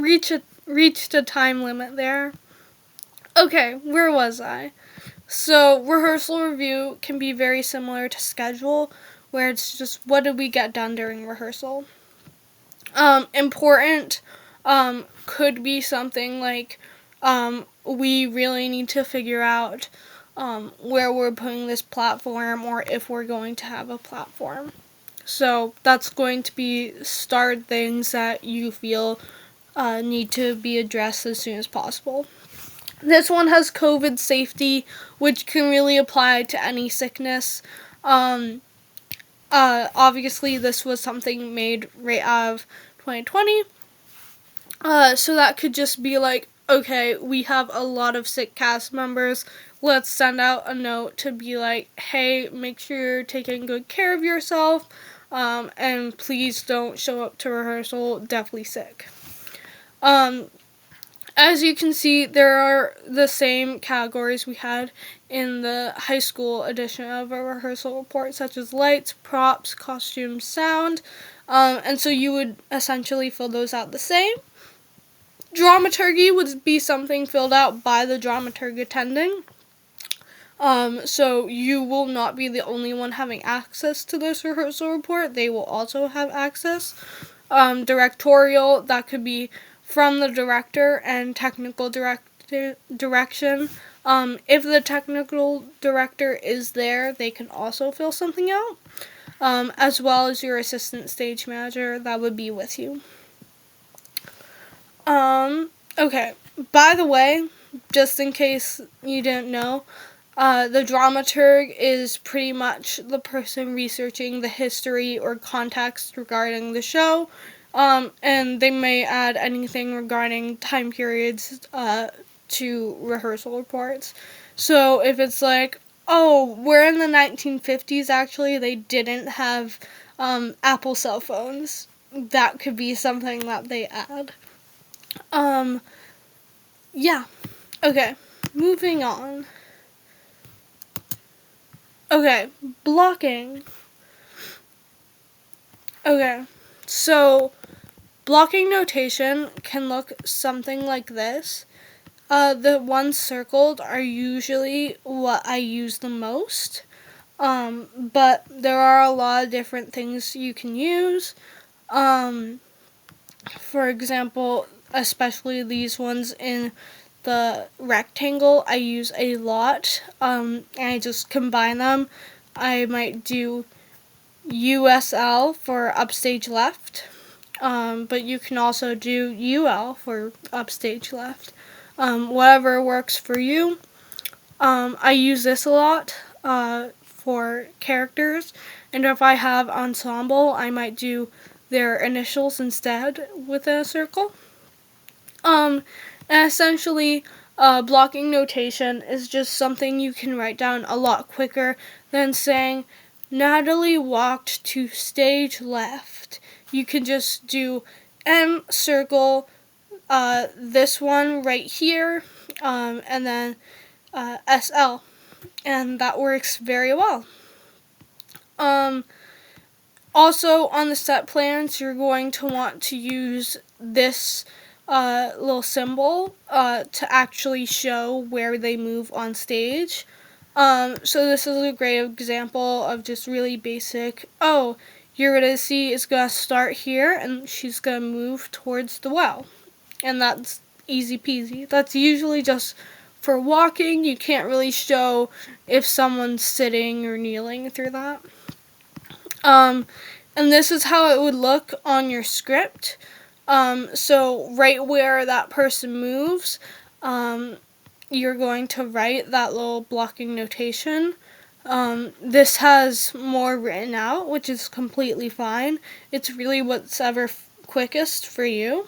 reached a time limit there. Okay, where was I? So, rehearsal review can be very similar to schedule, where it's just what did we get done during rehearsal. Important could be something like we really need to figure out where we're putting this platform or if we're going to have a platform. So that's going to be start things that you feel need to be addressed as soon as possible. This one has COVID safety, which can really apply to any sickness. Obviously, this was something made right out of 2020. So that could just be like, okay, we have a lot of sick cast members. Let's send out a note to be like, hey, make sure you're taking good care of yourself, and please don't show up to rehearsal deathly sick. As you can see, there are the same categories we had in the high school edition of a rehearsal report, such as lights, props, costumes, sound, and so you would essentially fill those out the same. Dramaturgy would be something filled out by the dramaturg attending. So you will not be the only one having access to this rehearsal report. They will also have access. Directorial, that could be from the director, and technical direction. If the technical director is there, they can also fill something out, as well as your assistant stage manager that would be with you. Okay, by the way, just in case you didn't know, the dramaturg is pretty much the person researching the history or context regarding the show, and they may add anything regarding time periods to rehearsal reports. So if it's like, oh, we're in the 1950s, actually, they didn't have Apple cell phones, that could be something that they add. Yeah. Okay, moving on. Okay, blocking. Okay, so blocking notation can look something like this. The ones circled are usually what I use the most, but there are a lot of different things you can use. For example, especially these ones in the rectangle, I use a lot, and I just combine them. I might do USL for upstage left, but you can also do UL for upstage left. Whatever works for you. I use this a lot for characters, and if I have ensemble, I might do their initials instead with a circle. And essentially, blocking notation is just something you can write down a lot quicker than saying, Natalie walked to stage left. You can just do M circle, this one right here, and then SL, and that works very well. Also, on the set plans, you're going to want to use this little symbol to actually show where they move on stage. So this is a great example of just really basic, oh, you're going to see it's going to start here and she's going to move towards the well. And that's easy peasy. That's usually just for walking. You can't really show if someone's sitting or kneeling through that. And this is how it would look on your script. So right where that person moves, you're going to write that little blocking notation. This has more written out, which is completely fine. It's really what's ever quickest for you.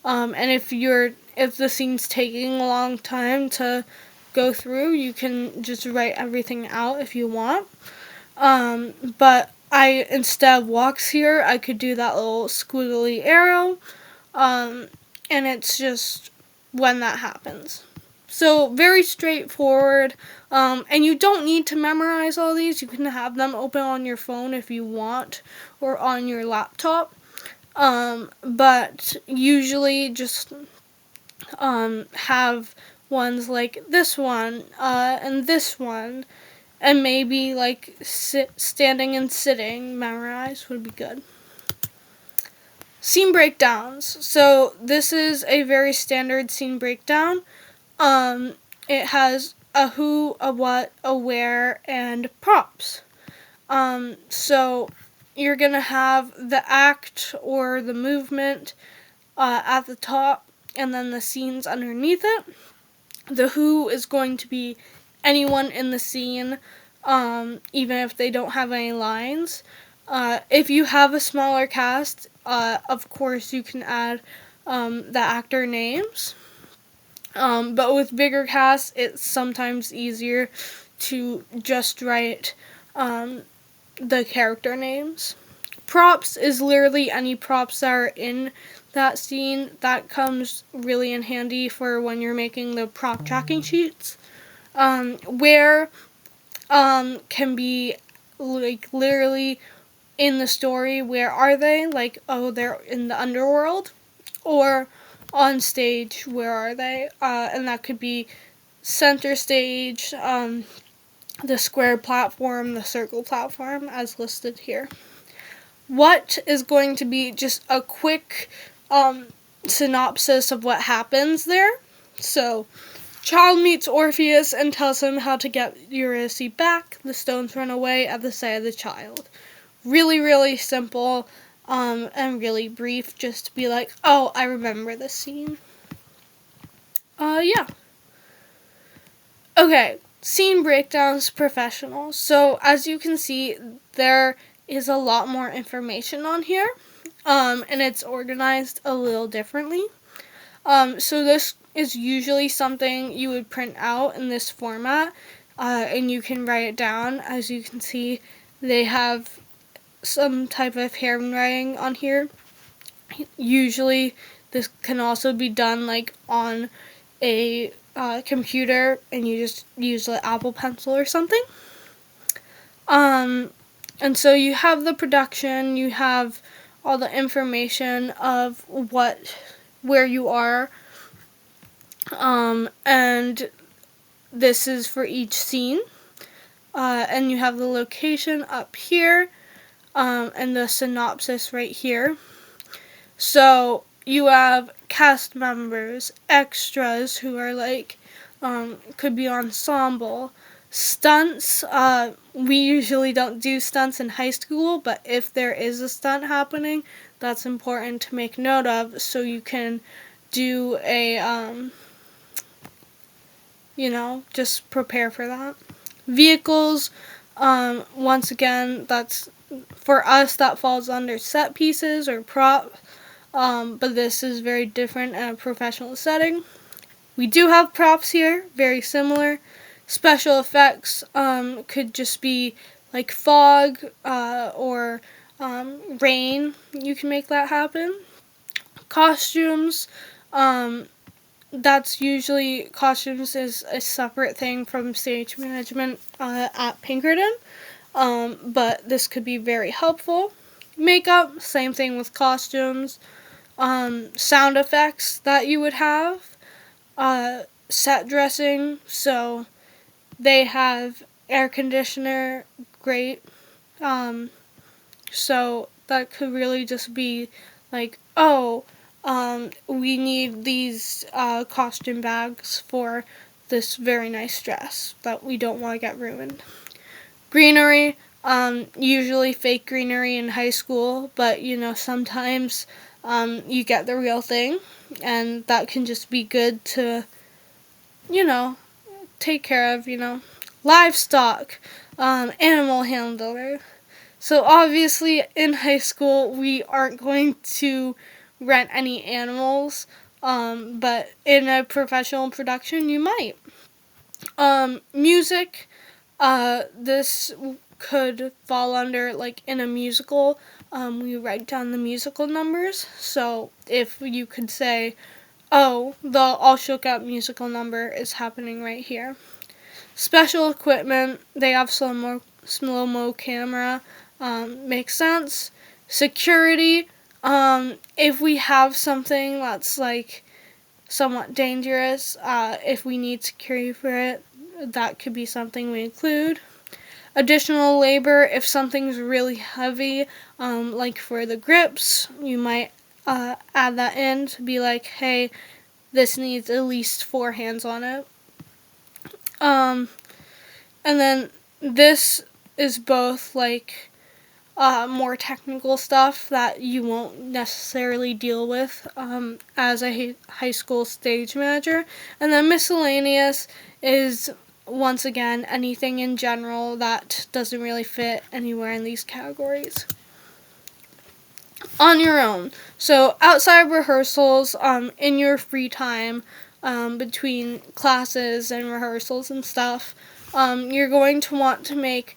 And if the scene's taking a long time to go through, you can just write everything out if you want. But instead of walks here, I could do that little squiggly arrow, and it's just when that happens. So very straightforward, and you don't need to memorize all these. You can have them open on your phone if you want, or on your laptop. But usually just have ones like this one and this one, and maybe like standing and sitting memorized would be good. Scene breakdowns. So this is a very standard scene breakdown. It has a who, a what, a where, and props. So you're gonna have the act or the movement at the top, and then the scenes underneath it. The who is going to be anyone in the scene, even if they don't have any lines. If you have a smaller cast, of course you can add the actor names. But with bigger casts, it's sometimes easier to just write the character names. Props is literally any props that are in that scene. That comes really in handy for when you're making the prop tracking sheets. Where can be like literally in the story, where are they? Like, oh, they're in the underworld. Or on stage, where are they? And that could be center stage, the square platform, the circle platform, as listed here. What is going to be just a quick synopsis of what happens there. So, child meets Orpheus and tells him how to get Eurydice back. The stones run away at the sight of the child. Really, really simple and really brief, just to be like, oh, I remember this scene. Yeah. Okay, scene breakdowns, professional. So, as you can see, there is a lot more information on here, and it's organized a little differently. So this is usually something you would print out in this format, and you can write it down. As you can see, they have some type of handwriting on here. Usually, this can also be done like on a computer, and you just use an Apple Pencil or something. And so you have the production, you have all the information of where you are, and this is for each scene. And you have the location up here, and the synopsis right here. So you have cast members, extras who are like, could be ensemble. Stunts, we usually don't do stunts in high school, but if there is a stunt happening, that's important to make note of, so you can do a, just prepare for that. Vehicles, once again, that's, for us, that falls under set pieces or prop, but this is very different in a professional setting. We do have props here, very similar. Special effects could just be like fog or rain. You can make that happen. Costumes, that's usually, costumes is a separate thing from stage management at Pinkerton, but this could be very helpful. Makeup, same thing with costumes. Sound effects that you would have. Set dressing, so they have air conditioner, great. So that could really just be like, oh, we need these costume bags for this very nice dress that we don't want to get ruined. Greenery, usually fake greenery in high school, but sometimes you get the real thing, and that can just be good to take care of, livestock, animal handler. So obviously in high school we aren't going to rent any animals, but in a professional production you might. Music, this could fall under, like in a musical, we write down the musical numbers. So if you could say, oh, the All Shook Up musical number is happening right here. Special equipment, they have slow-mo camera, makes sense. Security, If we have something that's like somewhat dangerous, if we need security for it, that could be something we include. Additional labor, if something's really heavy, like for the grips, you might add that in to be like, hey, this needs at least 4 hands on it. And then this is both like more technical stuff that you won't necessarily deal with as a high school stage manager. And then miscellaneous is, once again, anything in general that doesn't really fit anywhere in these categories. On your own. So outside rehearsals, in your free time, between classes and rehearsals and stuff, you're going to want to make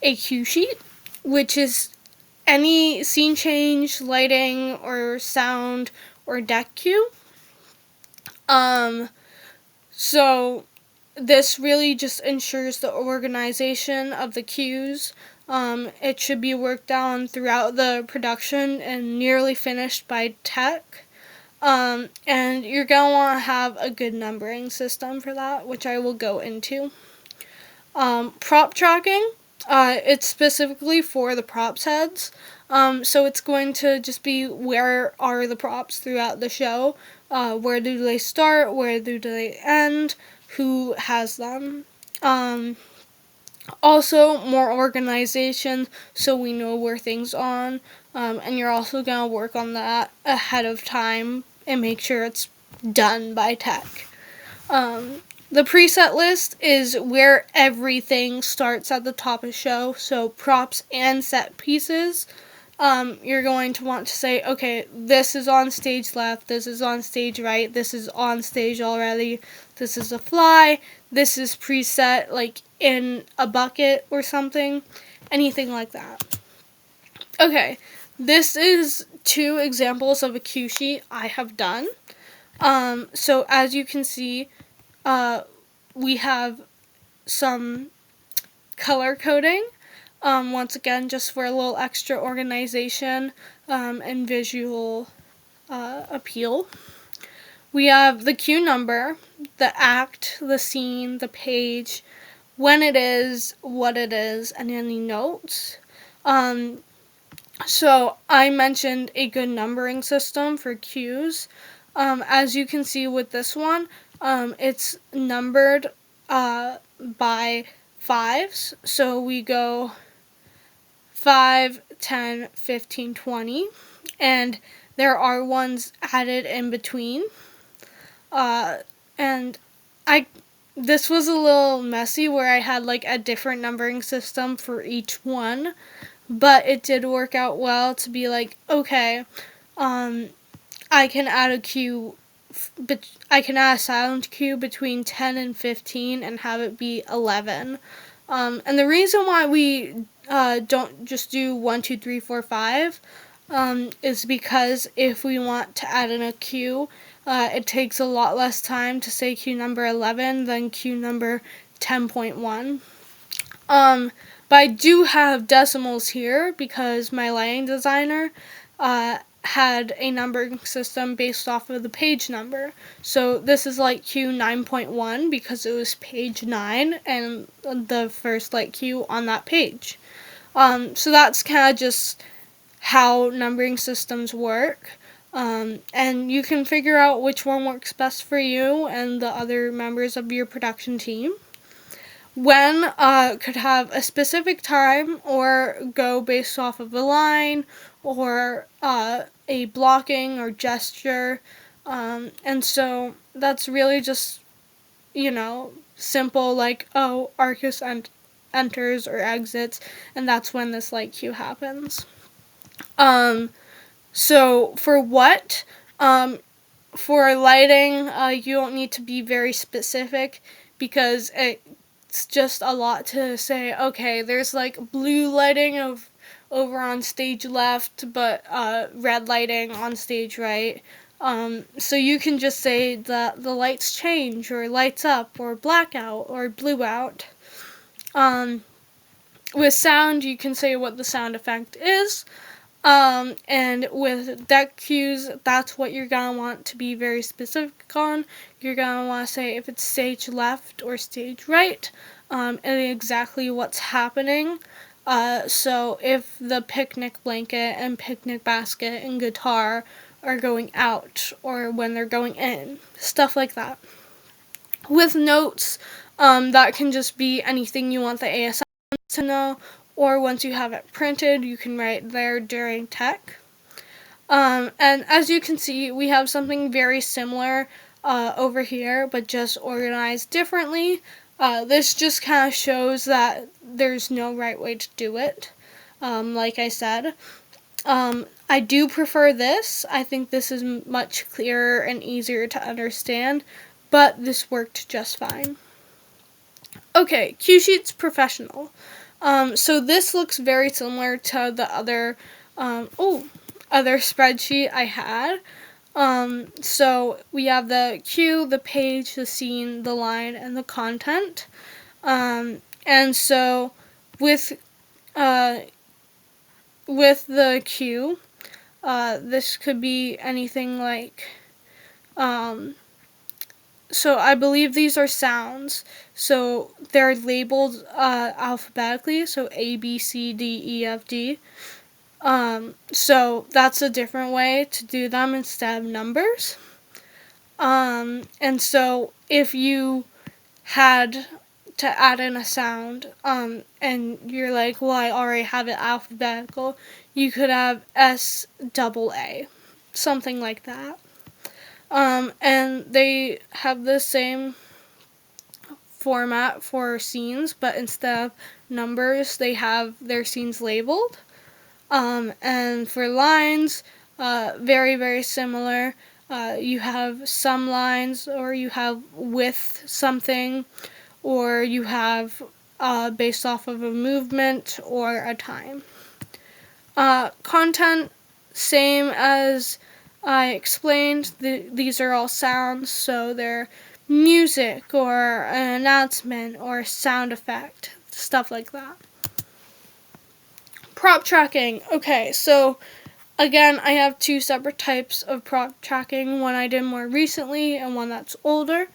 a cue sheet, which is any scene change, lighting, or sound, or deck cue. So this really just ensures the organization of the cues. It should be worked on throughout the production and nearly finished by tech. And you're going to want to have a good numbering system for that, which I will go into. Prop tracking. It's specifically for the props heads. So it's going to just be where are the props throughout the show, where do they start, where do they end, who has them. Also, more organization so we know where things are, and you're also going to work on that ahead of time and make sure it's done by tech. The preset list is where everything starts at the top of the show, so props and set pieces. You're going to want to say, okay, this is on stage left, this is on stage right, this is on stage already, this is a fly, this is preset, like in a bucket or something, anything like that. Okay, this is 2 examples of a cue sheet I have done. So as you can see, we have some color coding, once again, just for a little extra organization and visual appeal. We have the cue number, the act, the scene, the page, when it is, what it is, and any notes. So I mentioned a good numbering system for cues. As you can see with this one, it's numbered by 5s. So we go 5, 10, 15, 20. And there are ones added in between. And this was a little messy where I had like a different numbering system for each one. But it did work out well to be like, okay, I can add a cue, I can add a sound cue between 10 and 15 and have it be 11. And the reason why we don't just do 1, 2, 3, 4, 5 is because if we want to add in a cue, it takes a lot less time to say cue number 11 than cue number 10.1. But I do have decimals here because my lighting designer had a numbering system based off of the page number. So this is light cue 9.1 because it was page 9 and the first light cue on that page. So that's kind of just how numbering systems work. And you can figure out which one works best for you and the other members of your production team. When could have a specific time or go based off of a line or a blocking or gesture. And so that's really just, simple, like, oh, Arcus enters or exits, and that's when this light cue happens. So for what? For lighting, you don't need to be very specific because it's just a lot to say, okay, there's like blue lighting over on stage left, but red lighting on stage right. So you can just say that the lights change, or lights up, or blackout, or blue out. With sound, you can say what the sound effect is. And with deck cues, that's what you're going to want to be very specific on. You're going to want to say if it's stage left or stage right, and exactly what's happening. So if the picnic blanket and picnic basket and guitar are going out, or when they're going in, stuff like that. With notes, that can just be anything you want the ASM to know, or once you have it printed, you can write there during tech. And as you can see, we have something very similar over here, but just organized differently. This just kind of shows that there's no right way to do it, like I said. I do prefer this. I think this is much clearer and easier to understand, but this worked just fine. Okay, Cue Sheets Professional. So this looks very similar to the other spreadsheet I had. So we have the cue, the page, the scene, the line, and the content. And so with the cue, this could be anything like, so I believe these are sounds. So they're labeled alphabetically, so A, B, C, D, E, F, D. So that's a different way to do them instead of numbers. And so if you had to add in a sound, and you're like, well, I already have it alphabetical, you could have SAA, something like that. And they have the same format for scenes, but instead of numbers, they have their scenes labeled. And for lines, very, very similar. You have some lines, or you have with something, or you have based off of a movement or a time. Content, same as I explained. These are all sounds, so they're music or an announcement or a sound effect, stuff like that. Prop tracking. Okay, so again, I have two separate types of prop tracking, one I did more recently and one that's older.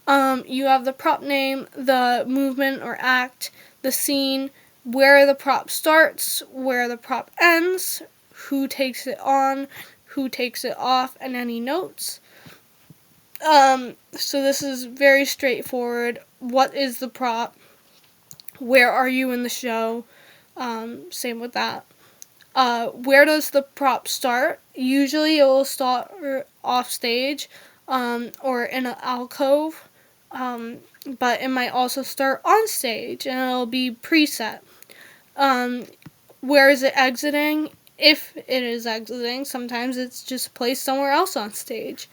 You have the prop name, the movement or act, the scene, where the prop starts, where the prop ends, who takes it on, who takes it off, and any notes. So this is very straightforward. What is the prop? Where are you in the show? Same with that. Where does the prop start? Usually it will start off stage, or in an alcove, but it might also start on stage and it'll be preset. Where is it exiting? If it is exiting, sometimes it's just placed somewhere else on stage.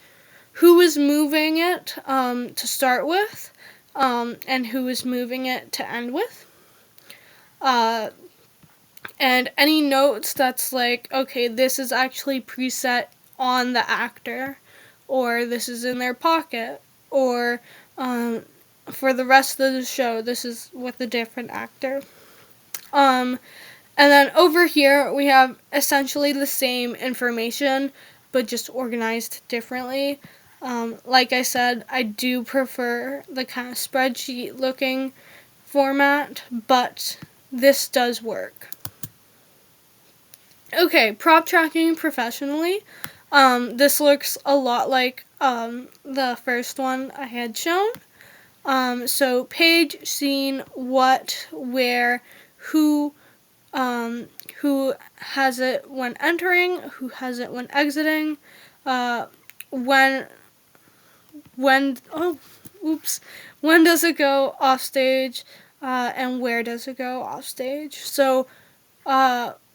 Who is moving it to start with, and who is moving it to end with. And any notes that's like, okay, this is actually preset on the actor, or this is in their pocket, or for the rest of the show, this is with a different actor. And then over here, we have essentially the same information, but just organized differently. Like I said, I do prefer the kind of spreadsheet looking format, but this does work. Okay, prop tracking professionally. This looks a lot like the first one I had shown. So page, scene, what, where, who has it when entering, who has it when exiting, when does it go off stage, and where does it go off stage. So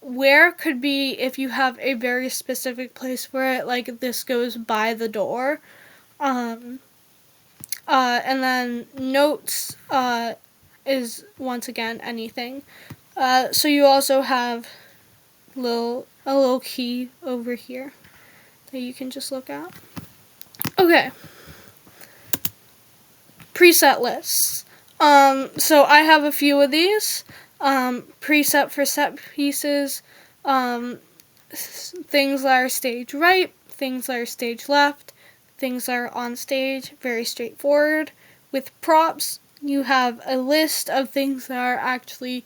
where could be if you have a very specific place for it, like this goes by the door. And then notes is once again anything. So you also have a little key over here that you can just look at. Okay. Preset lists. So I have a few of these. Preset for set pieces. things that are stage right, things that are stage left, things that are on stage, very straightforward. With props, you have a list of things that are actually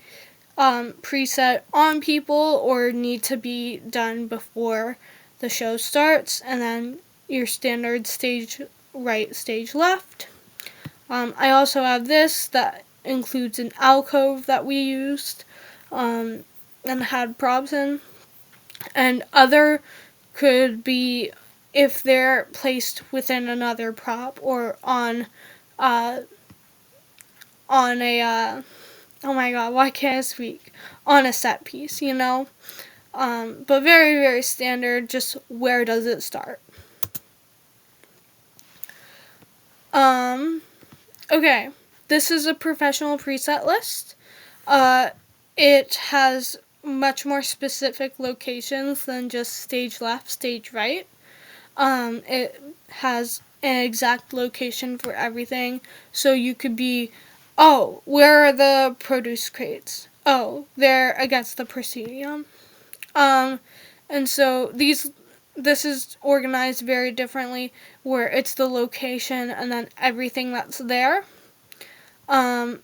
preset on people or need to be done before the show starts, and then your standard stage right, stage left. I also have this that includes an alcove that we used and had props in. And other could be if they're placed within another prop or uh, on a oh my god, why can't I speak? On a set piece, you know? But very, very standard, just where does it start? Okay, this is a professional preset list. It has much more specific locations than just stage left, stage right. It has an exact location for everything, so you could be, oh, where are the produce crates? Oh, they're against the proscenium. And so this is organized very differently, where it's the location and then everything that's there. And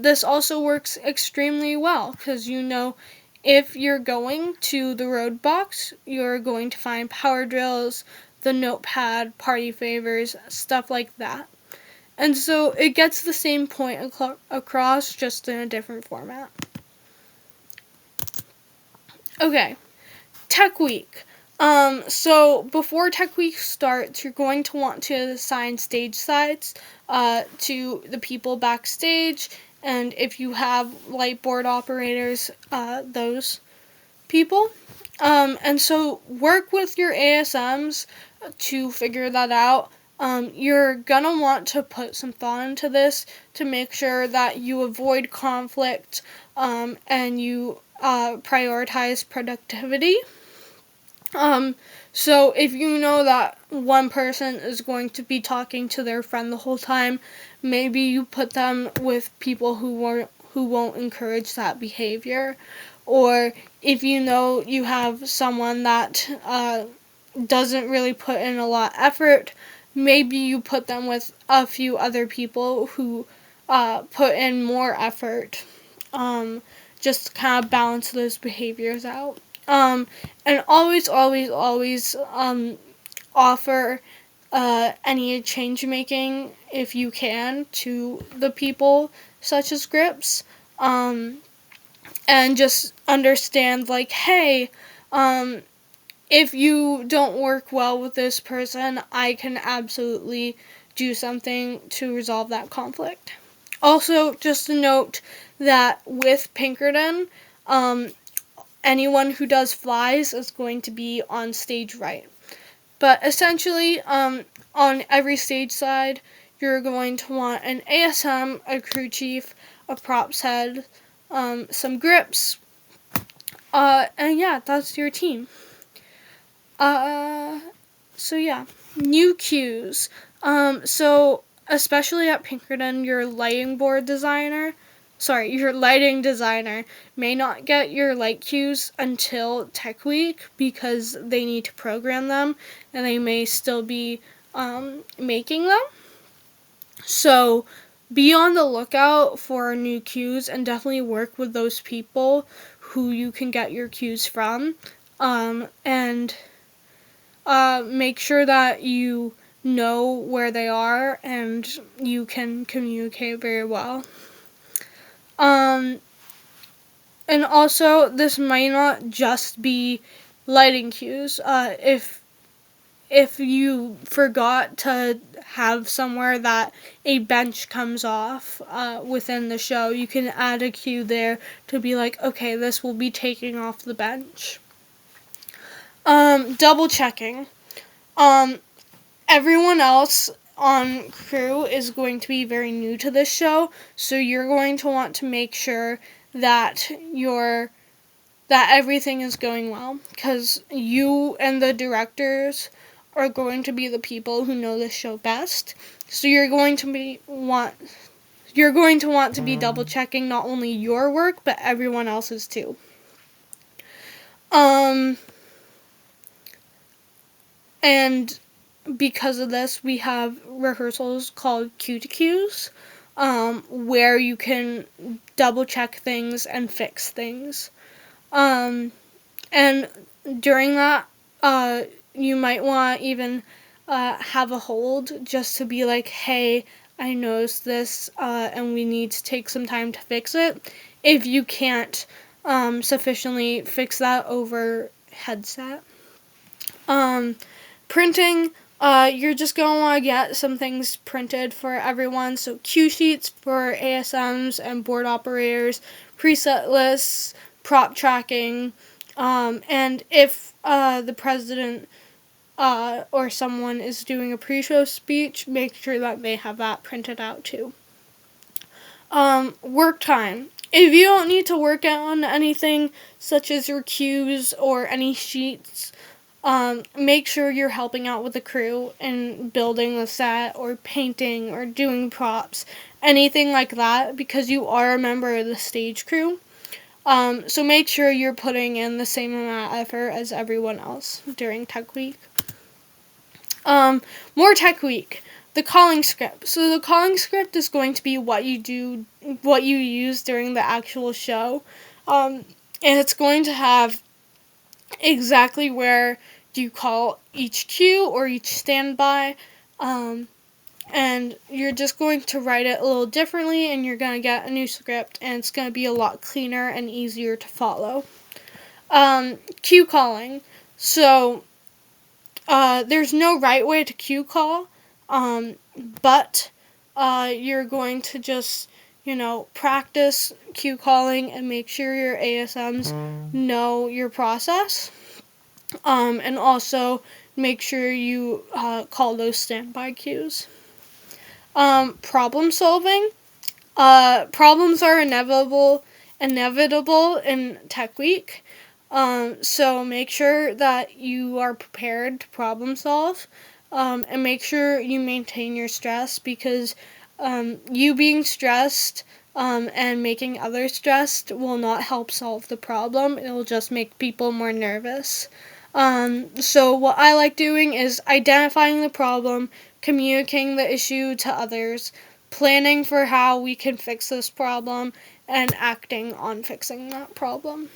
this also works extremely well because you know if you're going to the road box, you're going to find power drills, the notepad, party favors, stuff like that. And so it gets the same point across, just in a different format. Okay, Tech Week. So before Tech Week starts, you're going to want to assign stage sides to the people backstage, and if you have light board operators, those people. And so work with your ASMs to figure that out. You're gonna want to put some thought into this to make sure that you avoid conflict and you prioritize productivity. So if you know that one person is going to be talking to their friend the whole time, maybe you put them with people who won't encourage that behavior. Or if you know you have someone that doesn't really put in a lot of effort, maybe you put them with a few other people who put in more effort. Just to kind of balance those behaviors out. And always, always, always offer any change making if you can to the people, such as Grips. And just understand, like, hey, if you don't work well with this person, I can absolutely do something to resolve that conflict. Also, just a note that with Pinkerton, anyone who does flies is going to be on stage right. But essentially, on every stage side, you're going to want an ASM, a crew chief, a props head, some grips, and yeah, that's your team. So yeah, new cues. So especially at Pinkerton, your lighting designer may not get your light cues until Tech Week because they need to program them and they may still be making them. So be on the lookout for new cues and definitely work with those people who you can get your cues from. And make sure that you know where they are and you can communicate very well. And also, this might not just be lighting cues. If you forgot to have somewhere that a bench comes off within the show, you can add a cue there to be like, okay, this will be taking off the bench. Double checking. Everyone else on crew is going to be very new to this show, so you're going to want to make sure that everything is going well, because you and the directors are going to be the people who know this show best. So you're going to want to be double checking not only your work but everyone else's too. And because of this, we have rehearsals called cue to cues, where you can double check things and fix things. And during that, you might want to even have a hold just to be like, hey, I noticed this, and we need to take some time to fix it. If you can't sufficiently fix that over headset. Printing, you're just going to want to get some things printed for everyone. So cue sheets for ASMs and board operators, preset lists, prop tracking, and if the president or someone is doing a pre-show speech, make sure that they have that printed out too. Work time. If you don't need to work on anything such as your cues or any sheets, make sure you're helping out with the crew and building the set or painting or doing props, anything like that, because you are a member of the stage crew. So make sure you're putting in the same amount of effort as everyone else during Tech Week. More Tech Week. The calling script. So the calling script is going to be what you use during the actual show. And it's going to have exactly where do you call each cue or each standby. And you're just going to write it a little differently, and you're going to get a new script, and it's going to be a lot cleaner and easier to follow. Cue calling. So there's no right way to cue call, but you're going to just, practice cue calling and make sure your ASMs know your process. And also make sure you call those standby cues. Problem solving. Problems are inevitable in Tech Week. So make sure that you are prepared to problem solve, and make sure you maintain your stress, because you being stressed and making others stressed will not help solve the problem. It will just make people more nervous. So what I like doing is identifying the problem, communicating the issue to others, planning for how we can fix this problem, and acting on fixing that problem.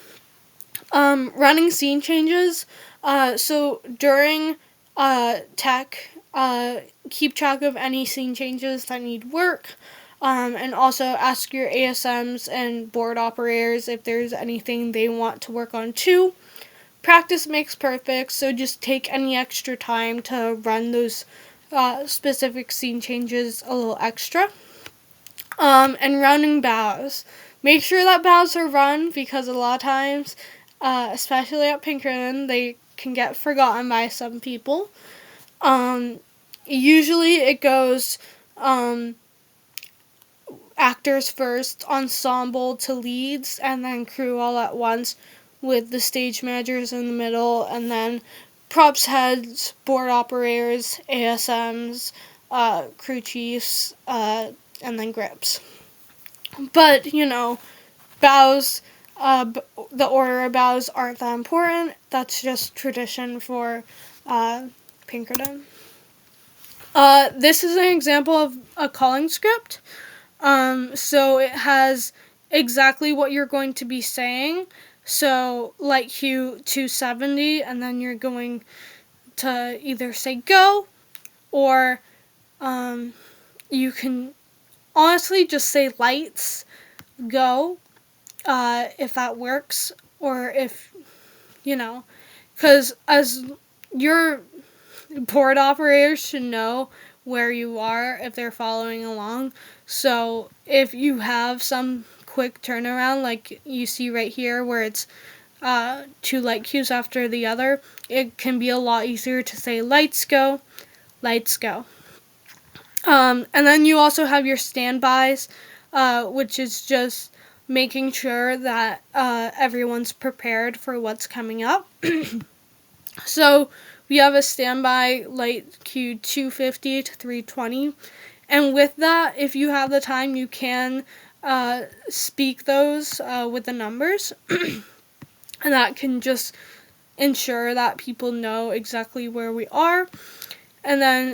Running scene changes. So during tech, keep track of any scene changes that need work. And also ask your ASMs and board operators if there's anything they want to work on too. Practice makes perfect, so just take any extra time to run those specific scene changes a little extra. And running bows. Make sure that bows are run, because a lot of times, especially at Pinkerton, they can get forgotten by some people. Usually it goes actors first, ensemble to leads, and then crew all at once, with the stage managers in the middle, and then props heads, board operators, ASMs, crew chiefs, and then grips. But, bows, the order of bows aren't that important. That's just tradition for Pinkerton. This is an example of a calling script. So it has exactly what you're going to be saying. So, like cue 270, and then you're going to either say go, or you can honestly just say lights, go, if that works, or if, because as your board operators should know where you are if they're following along. So if you have some quick turnaround, like you see right here where it's 2 light cues after the other, it can be a lot easier to say lights go, lights go. And then you also have your standbys, which is just making sure that everyone's prepared for what's coming up. So we have a standby light cue 250 to 320. And with that, if you have the time, you can speak those with the numbers. And that can just ensure that people know exactly where we are. And then